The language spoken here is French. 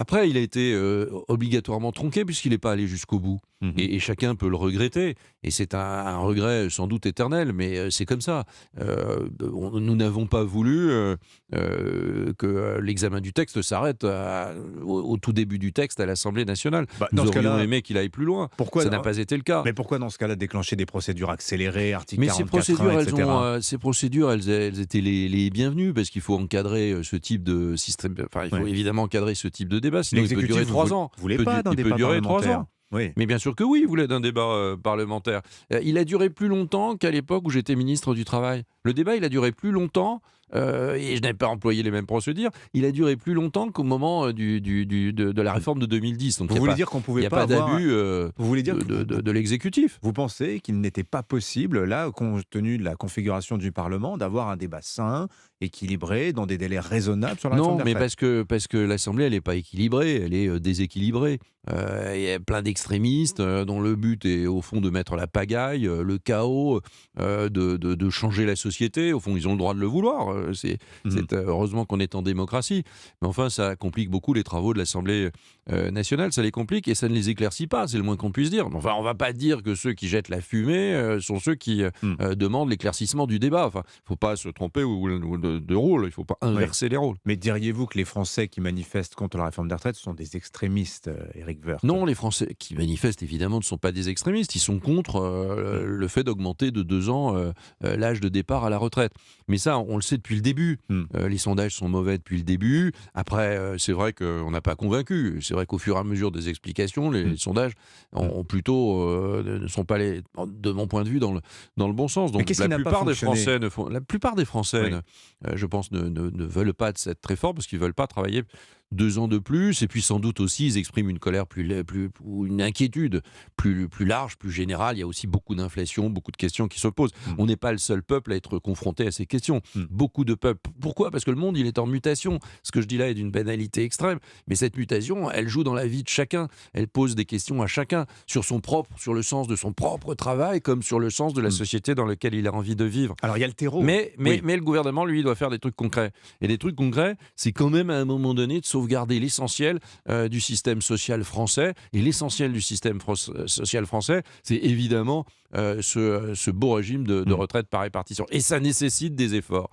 Après, il a été obligatoirement tronqué puisqu'il n'est pas allé jusqu'au bout. Mmh. Et chacun peut le regretter. Et c'est un regret sans doute éternel, mais c'est comme ça. Nous n'avons pas voulu que l'examen du texte s'arrête au tout début du texte à l'Assemblée nationale. Bah, dans Nous ce aurions cas-là, aimé qu'il aille plus loin. pourquoi Ça n'a pas été le cas. mais pourquoi dans ce cas-là déclencher des procédures accélérées, article Mais ces 44.1, procédures, etc.? elles étaient les bienvenues parce qu'il faut encadrer ce type de système. Enfin, il faut Ouais. évidemment encadrer ce type de débat, sinon il peut L'exécutif durer 3 ans. voulait pas d'un Il peut débat durer 3 parlementaire. ans. Oui. Mais bien sûr que oui, il voulait d'un débat parlementaire. Il a duré plus longtemps qu'à l'époque où j'étais ministre du Travail. Le débat, il a duré plus longtemps, et je n'avais pas employé les mêmes procédures, il a duré plus longtemps qu'au moment de la réforme de 2010. Donc Vous voulez dire qu'on il pouvait n'y a pas pas avoir d'abus vous voulez dire que de l'exécutif. vous pensez qu'il n'était pas possible, là, compte tenu de la configuration du Parlement, d'avoir un débat sain, équilibré, dans des délais raisonnables sur la réforme Non, des mais retraites? parce que l'Assemblée, elle n'est pas équilibrée, elle est déséquilibrée. Il y a plein d'extrémistes dont le but est au fond de mettre la pagaille, le chaos, de changer la société. Au fond, ils ont le droit de le vouloir. Mmh. Heureusement qu'on est en démocratie. Mais enfin, ça complique beaucoup les travaux de l'Assemblée nationale. Ça les complique et ça ne les éclaircit pas, c'est le moins qu'on puisse dire. Enfin, on ne va pas dire que ceux qui jettent la fumée sont ceux qui Mmh. demandent l'éclaircissement du débat. Enfin, il ne faut pas se tromper de rôle. Il ne faut pas Oui. inverser les rôles. Mais diriez-vous que les Français qui manifestent contre la réforme des retraites sont des extrémistes, Éric Woerth? Non, les Français qui manifestent, évidemment, ne sont pas des extrémistes. Ils sont contre Mmh. le fait d'augmenter de 2 ans l'âge de départ à la retraite. Mais ça, on le sait depuis le début. Mmh. Les sondages sont mauvais depuis le début. Après, c'est vrai qu'on n'a pas convaincu. C'est vrai qu'au fur et à mesure des explications, les Mmh. sondages Mmh. ont plutôt, ne sont pas, de mon point de vue, dans le bon sens. Mais Donc qu'est-ce qui n'a pas fonctionné? la plupart des Français, Oui. je pense, ne veulent pas de cette réforme parce qu'ils ne veulent pas travailler 2 ans de plus, et puis sans doute aussi ils expriment une colère ou une inquiétude plus large, plus générale. Il y a aussi beaucoup d'inflation, beaucoup de questions qui se posent. Mmh. On n'est pas le seul peuple à être confronté à ces questions. Mmh. Beaucoup de peuples. Pourquoi? Parce que le monde, il est en mutation. Ce que je dis là est d'une banalité extrême, mais cette mutation, elle joue dans la vie de chacun. Elle pose des questions à chacun sur le sens de son propre travail, comme sur le sens de la Mmh. société dans laquelle il a envie de vivre. Alors il y a le terreau. Mais Oui. le gouvernement, lui, doit faire des trucs concrets. Et des trucs concrets, c'est quand même à un moment donné de sauvegarder l'essentiel du système social français. Et l'essentiel du système social français, c'est évidemment ce beau régime de Mmh. retraite par répartition. Et ça nécessite des efforts.